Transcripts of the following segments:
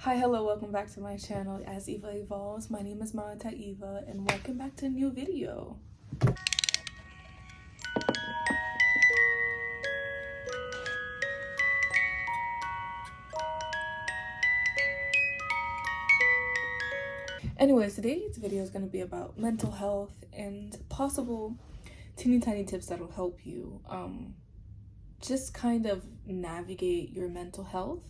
Hi, hello, welcome back to my channel As Eva Evolves. My name is Mawatta Eva and welcome back to a new video. Anyways, today's video is going to be about mental health and possible teeny tiny tips that will help you just kind of navigate your mental health.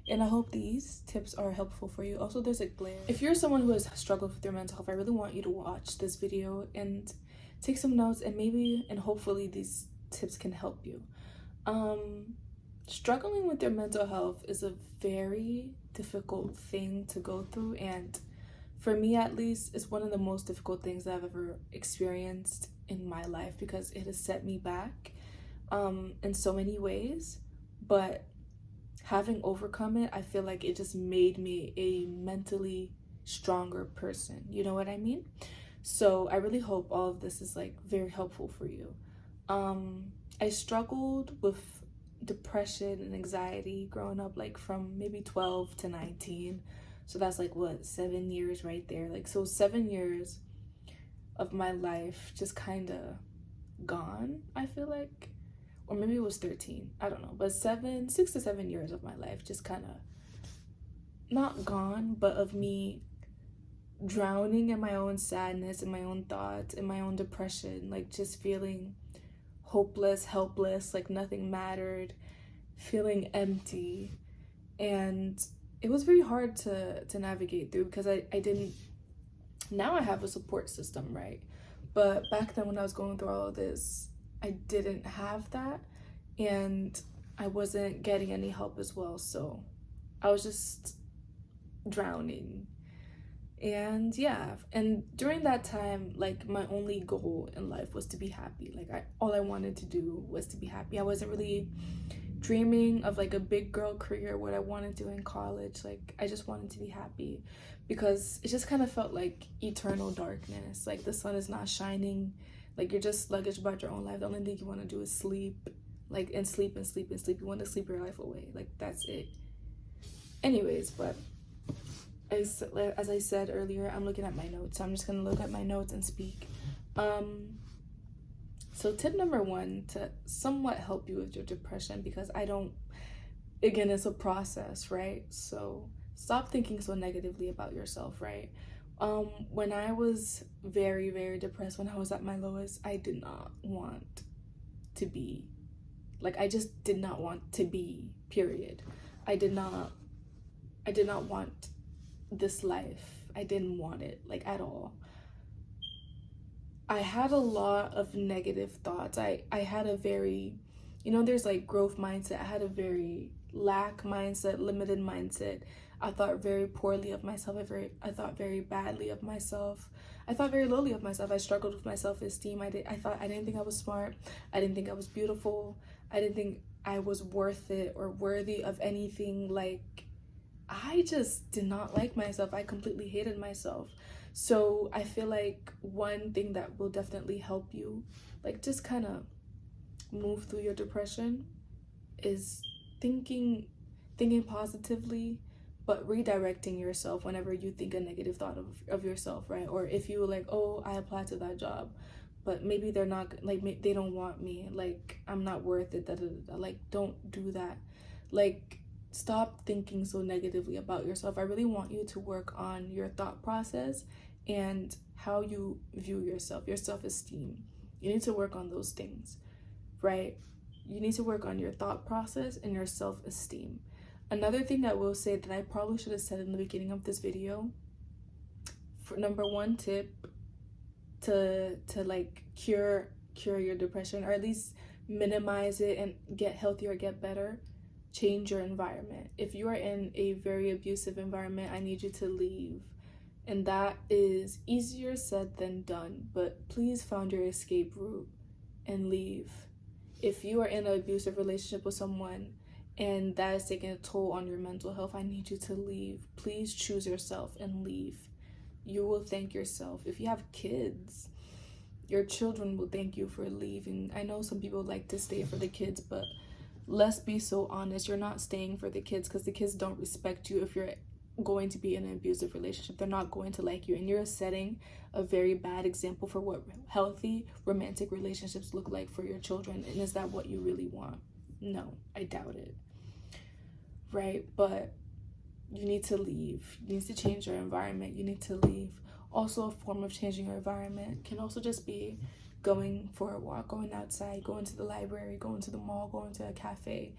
And I hope these tips are helpful for you. Also, there's a glare. If you're someone who has struggled with their mental health, I really want you to watch this video and take some notes, and hopefully these tips can help you. Struggling with your mental health is a very difficult thing to go through, and for me at least, it's one of the most difficult things that I've ever experienced in my life because it has set me back in so many ways. But having overcome it, I feel like it just made me a mentally stronger person. You know what I mean? So I really hope all of this is like very helpful for you. I struggled with depression and anxiety growing up, like from maybe 12 to 19. So that's like what, 7 years right there. Like, so 7 years of my life just kind of gone, I feel like. Or maybe it was 13, I don't know, but 6 to 7 years of my life just kind of not gone, but of me drowning in my own sadness, in my own thoughts, in my own depression, like just feeling hopeless, helpless, like nothing mattered, feeling empty. And it was very hard to navigate through because I didn't, now I have a support system, right? But back then when I was going through all of this, I didn't have that, and I wasn't getting any help as well, so I was just drowning. And yeah, and during that time, like, my only goal in life was to be happy. Like, all I wanted to do was to be happy. I wasn't really dreaming of like a big girl career, what I wanted to do in college. Like, I just wanted to be happy because it just kind of felt like eternal darkness, like the sun is not shining. Like, you're just sluggish about your own life. The only thing you want to do is sleep, like, and sleep and sleep and sleep. You want to sleep your life away. Like, that's it. Anyways, but as I said earlier, I'm looking at my notes. So I'm just going to look at my notes and speak. So tip number 1 to somewhat help you with your depression, because again, it's a process, right? So stop thinking so negatively about yourself, right? When I was very, very depressed, when I was at my lowest, I did not want to be. Like, I just did not want to be, period. I did not want this life. I didn't want it, like, at all. I had a lot of negative thoughts. I had a very, there's like growth mindset. I had a very lack mindset, limited mindset. I thought very poorly of myself. I thought very badly of myself. I thought very lowly of myself. I struggled with my self-esteem. I didn't think I was smart. I didn't think I was beautiful. I didn't think I was worth it or worthy of anything. Like, I just did not like myself. I completely hated myself. So I feel like one thing that will definitely help you, like, just kind of move through your depression is thinking positively, but redirecting yourself whenever you think a negative thought of yourself, right? Or if you like, oh, I applied to that job, but maybe they're not, like, they don't want me, like, I'm not worth it, da, da, da, da. Like, don't do that. Like, stop thinking so negatively about yourself. I really want you to work on your thought process and how you view yourself, your self-esteem. You need to work on those things, right? You need to work on your thought process and your self-esteem. Another thing I will say that I probably should have said in the beginning of this video, for number 1 tip to like cure your depression, or at least minimize it and get healthier, get better, change your environment. If you are in a very abusive environment, I need you to leave. And that is easier said than done, but please find your escape route and leave. If you are in an abusive relationship with someone and that is taking a toll on your mental health, I need you to leave. Please choose yourself and leave. You will thank yourself. If you have kids, your children will thank you for leaving. I know some people like to stay for the kids, but let's be so honest. You're not staying for the kids because the kids don't respect you if you're going to be in an abusive relationship. They're not going to like you, and you're setting a very bad example for what healthy romantic relationships look like for your children. And is that what you really want? No, I doubt it. Right? But you need to leave. You need to change your environment. You need to leave. Also, a form of changing your environment can also just be going for a walk, going outside, going to the library, going to the mall, going to a cafe.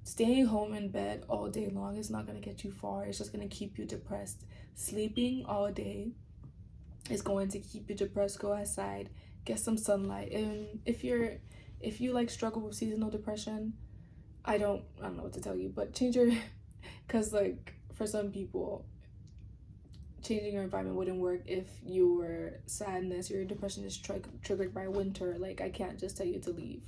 Staying home in bed all day long is not going to get you far. It's just going to keep you depressed. Sleeping all day is going to keep you depressed. Go outside, get some sunlight. And if you like struggle with seasonal depression, I don't know what to tell you, but change your, because like for some people, changing your environment wouldn't work if your sadness, your depression is triggered by winter. Like, I can't just tell you to leave.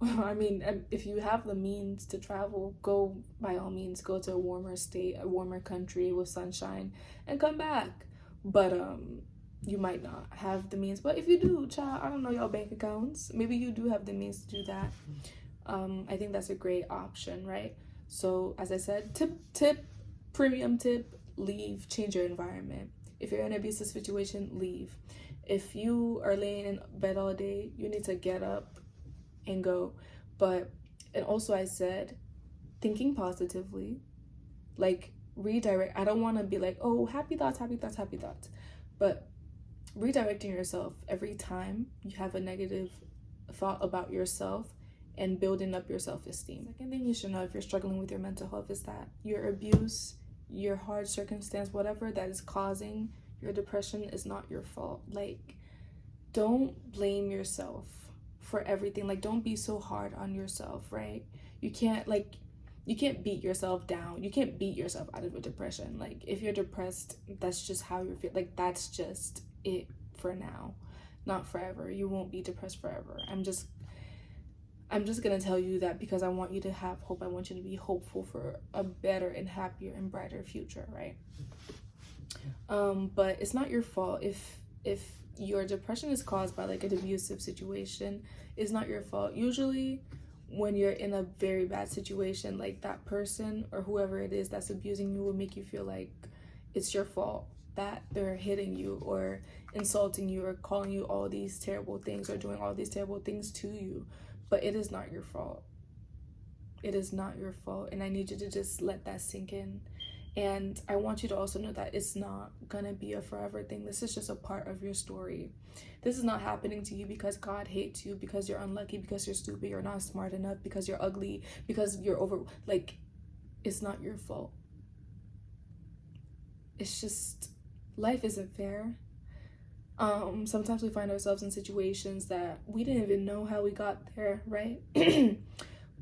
I mean, if you have the means to travel, go, by all means, go to a warmer state, a warmer country with sunshine, and come back. But you might not have the means. But if you do, child, I don't know your bank accounts. Maybe you do have the means to do that. I think that's a great option, right? So, as I said, premium tip, leave, change your environment. If you're in an abusive situation, leave. If you are laying in bed all day, you need to get up and go. And also I said, thinking positively, like redirect. I don't want to be like, oh, happy thoughts, but redirecting yourself every time you have a negative thought about yourself and building up your self-esteem. Second thing you should know if you're struggling with your mental health is that your abuse, your hard circumstance, whatever that is causing your depression is not your fault. Like, don't blame yourself for everything. Like, don't be so hard on yourself, right? You can't beat yourself down. You can't beat yourself out of a depression. Like, if you're depressed, that's just how you feel. Like, that's just it for now, not forever. You won't be depressed forever. I'm just gonna tell you that because I want you to have hope. I want you to be hopeful for a better and happier and brighter future, right? But it's not your fault if your depression is caused by like an abusive situation. It's not your fault. Usually when you're in a very bad situation, like that person or whoever it is that's abusing you will make you feel like it's your fault that they're hitting you or insulting you or calling you all these terrible things or doing all these terrible things to you. But it is not your fault. It is not your fault. And I need you to just let that sink in. And I want you to also know that it's not gonna be a forever thing. This is just a part of your story. This is not happening to you because God hates you, because you're unlucky, because you're stupid, you're not smart enough, because you're ugly, because you're like, it's not your fault. It's just, life isn't fair. Sometimes we find ourselves in situations that we didn't even know how we got there, right?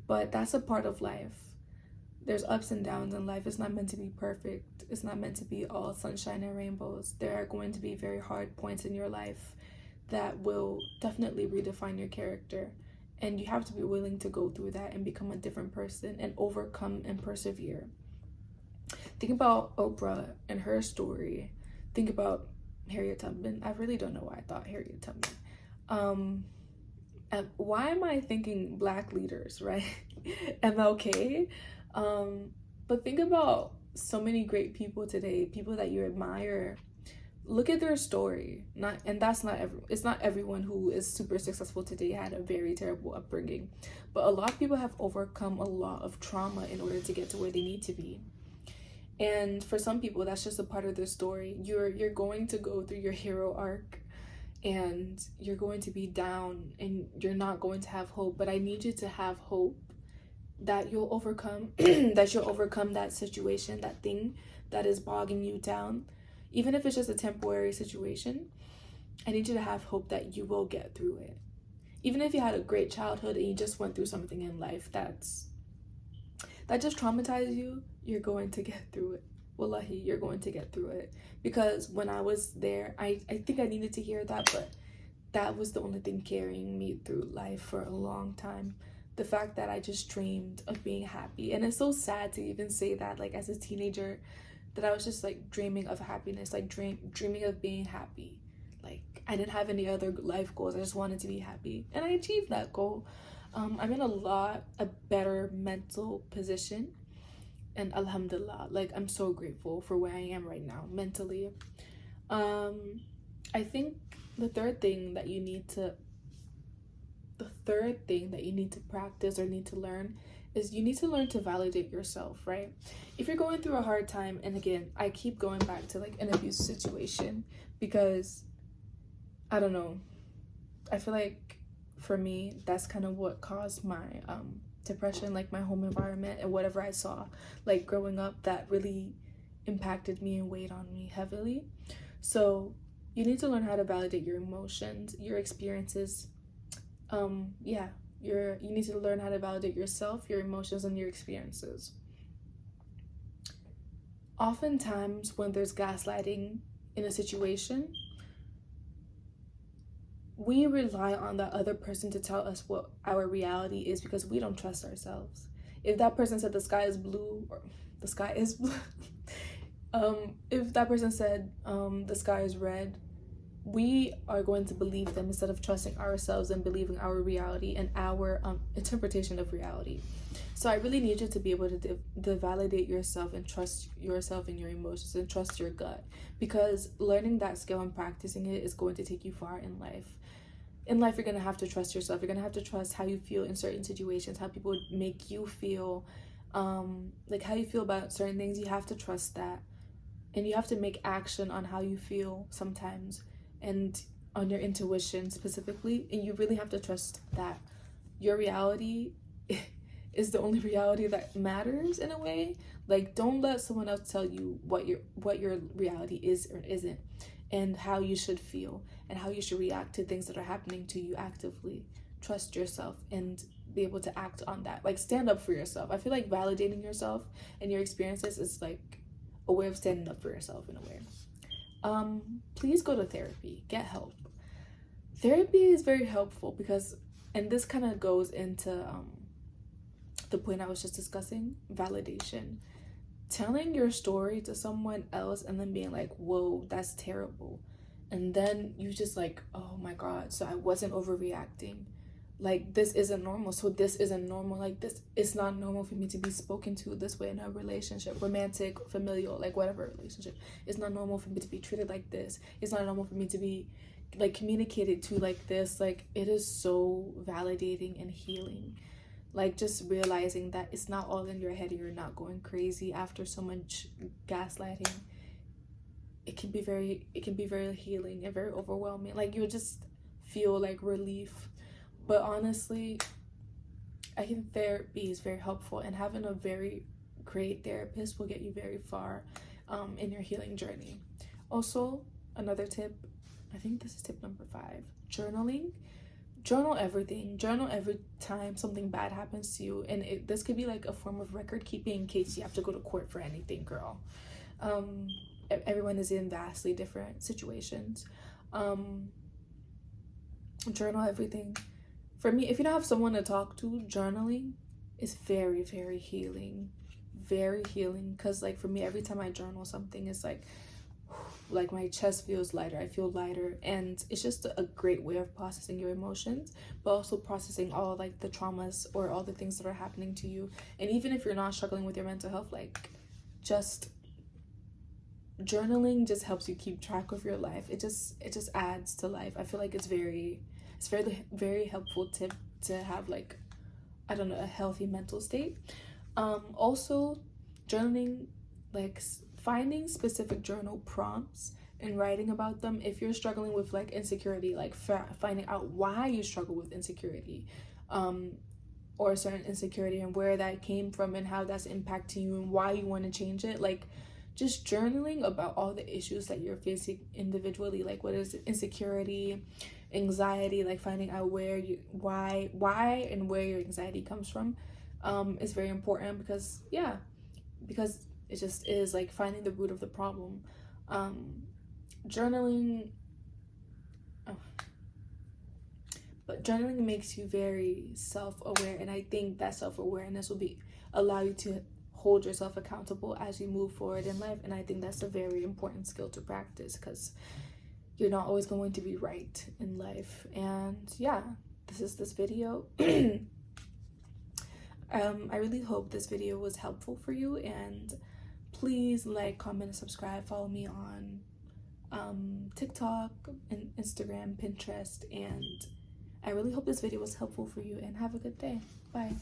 But that's a part of life. There's ups and downs in life. It's not meant to be perfect. It's not meant to be all sunshine and rainbows. There are going to be very hard points in your life that will definitely redefine your character. And you have to be willing to go through that and become a different person and overcome and persevere. Think about Oprah and her story. Think about Harriet Tubman. I really don't know why I thought Harriet Tubman. And why am I thinking Black leaders, right? MLK. But think about so many great people today, people that you admire. Look at their story. It's not everyone who is super successful today had a very terrible upbringing, but a lot of people have overcome a lot of trauma in order to get to where they need to be. And for some people, that's just a part of their story. You're going to go through your hero arc and you're going to be down and you're not going to have hope, but I need you to have hope that you'll overcome that situation, that thing that is bogging you down. Even if it's just a temporary situation, I need you to have hope that you will get through it. Even if you had a great childhood and you just went through something in life that just traumatized you, you're going to get through it. Wallahi, you're going to get through it. Because when I was there, I think I needed to hear that, but that was the only thing carrying me through life for a long time. The fact that I just dreamed of being happy. And it's so sad to even say that, like, as a teenager, that I was just like dreaming of happiness, like dreaming of being happy. Like, I didn't have any other life goals. I just wanted to be happy. And I achieved that goal. I'm in a better mental position. and alhamdulillah, like I'm so grateful for where I am right now mentally. I think the third thing that you need to practice or need to learn is you need to learn to validate yourself, right? If you're going through a hard time, and again, I keep going back to like an abuse situation because I don't know, I feel like for me that's kind of what caused my depression, like my home environment and whatever I saw like growing up that really impacted me and weighed on me heavily. So you need to learn how to validate your emotions, your experiences. You need to learn how to validate yourself, your emotions, and your experiences. Oftentimes when there's gaslighting in a situation, we rely on the other person to tell us what our reality is because we don't trust ourselves. If that person said the sky is blue, or the sky is blue, if that person said the sky is red, we are going to believe them instead of trusting ourselves and believing our reality and our interpretation of reality. So I really need you to be able to validate yourself and trust yourself and your emotions and trust your gut, because learning that skill and practicing it is going to take you far in life. In life, you're going to have to trust yourself. You're going to have to trust how you feel in certain situations, how people make you feel, like how you feel about certain things. You have to trust that. And you have to make action on how you feel sometimes and on your intuition specifically. And you really have to trust that your reality is the only reality that matters in a way. Like, don't let someone else tell you what your reality is or isn't, and how you should feel and how you should react to things that are happening to you actively. Trust yourself and be able to act on that. Like, stand up for yourself. I feel like validating yourself and your experiences is like a way of standing up for yourself in a way. Please go to therapy, get help. Therapy is very helpful because, and this kind of goes into the point I was just discussing, validation. Telling your story to someone else and then being like, whoa, that's terrible. And then you just like, oh my God, so I wasn't overreacting. Like, this isn't normal. So this isn't normal. Like, this, it's not normal for me to be spoken to this way in a relationship, romantic, familial, like whatever relationship. It's not normal for me to be treated like this. It's not normal for me to be like communicated to like this. Like, it is so validating and healing. Like, just realizing that it's not all in your head and you're not going crazy after so much gaslighting. It can be very healing and very overwhelming. Like, you'll just feel like relief. But honestly, I think therapy is very helpful, and having a very great therapist will get you very far in your healing journey. Also, another tip, I think this is tip number 5, journaling. Journal everything. Journal every time something bad happens to you, and this could be like a form of record keeping in case you have to go to court for anything, girl. Everyone is in vastly different situations. Journal everything. For me, if you don't have someone to talk to, journaling is very, very healing. Very healing. Because like for me, every time I journal something, it's like my chest feels lighter. I feel lighter. And it's just a great way of processing your emotions, but also processing all like the traumas or all the things that are happening to you. And even if you're not struggling with your mental health, like, just journaling just helps you keep track of your life. It just adds to life. I feel like it's very helpful tip to have, like, I don't know, a healthy mental state. Also, journaling, like finding specific journal prompts and writing about them. If you're struggling with like insecurity, like finding out why you struggle with insecurity, or a certain insecurity and where that came from and how that's impacting you and why you want to change it. Like, just journaling about all the issues that you're facing individually, like what is insecurity, anxiety, like finding out why and where your anxiety comes from, is very important because it just is like finding the root of the problem. Journaling makes you very self-aware, and I think that self-awareness will allow you to hold yourself accountable as you move forward in life. And I think that's a very important skill to practice, because you're not always going to be right in life. And yeah, this is this video. I really hope this video was helpful for you, and please like, comment, and subscribe. Follow me on TikTok and Instagram, Pinterest, and I really hope this video was helpful for you, and have a good day. Bye.